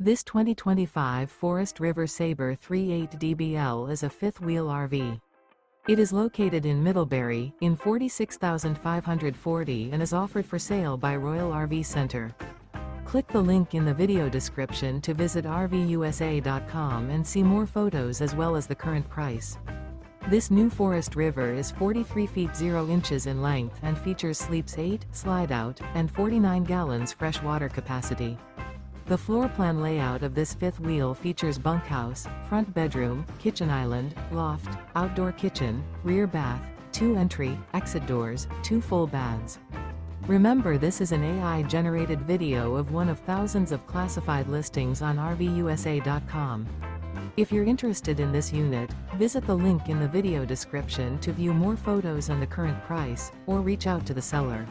This 2025 Forest River Sabre 3.8 DBL is a fifth-wheel RV. It is located in Middlebury, in 46,540 and is offered for sale by Royal RV Center. Click the link in the video description to visit RVUSA.com and see more photos as well as the current price. This new Forest River is 43 feet 0 inches in length and features sleeps 8, slide-out, and 49 gallons fresh water capacity. The floor plan layout of this fifth wheel features bunkhouse, front bedroom, kitchen island, loft, outdoor kitchen, rear bath, 2 entry, exit doors, 2 full baths. Remember, this is an AI-generated video of one of thousands of classified listings on RVUSA.com. If you're interested in this unit, visit the link in the video description to view more photos and the current price, or reach out to the seller.